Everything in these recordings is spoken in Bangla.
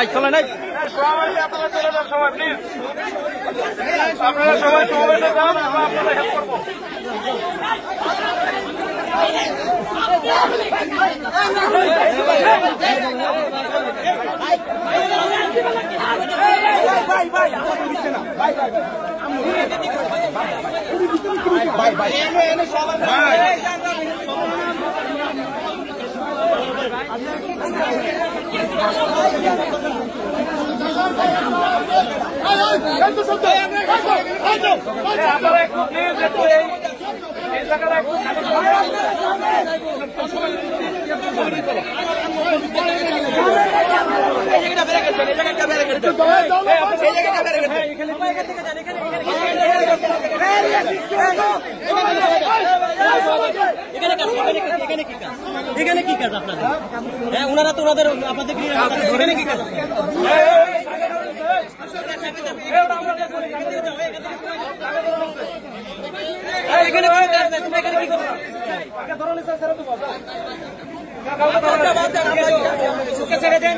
ভাই চলে নাই আপনারা চলে যান সবাই প্লিজ, আপনারা সবাই সমাবেশে যান, আমরা আপনাদের হেল্প করবো। আপনারা একটু প্লিজ একটু এই জায়গাটা একটু এখানে কি কাজ আপনাদের? হ্যাঁ ওনারা তো ওনাদের আপনাদের এখানে কি কাজ? এখানে কি কাজ? তোমরা এখানে কি করো? ছেড়ে দেন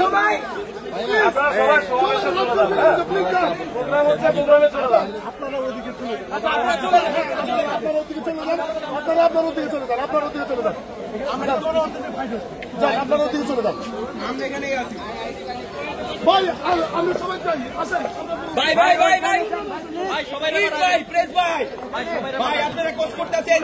সবাই প্রোগ্রাম হচ্ছে, প্রোগ্রামে চলে যান। আপনারা ওদিকে চলে যান, আপনারা ওদিকে চলে যান, আপনারা ওদিকে চলে যান, আপনারা ওদিকে চলে যান, আপনারা ওদিকে চলে যান। আমরা এখানেই আছি ভাই, আমরা সবাই যাই, আসেন ভাই ভাই ভাই ভাই ভাই সবাই ভাই প্রেস ভাই ভাই আপনারা কোচ করতেছেন।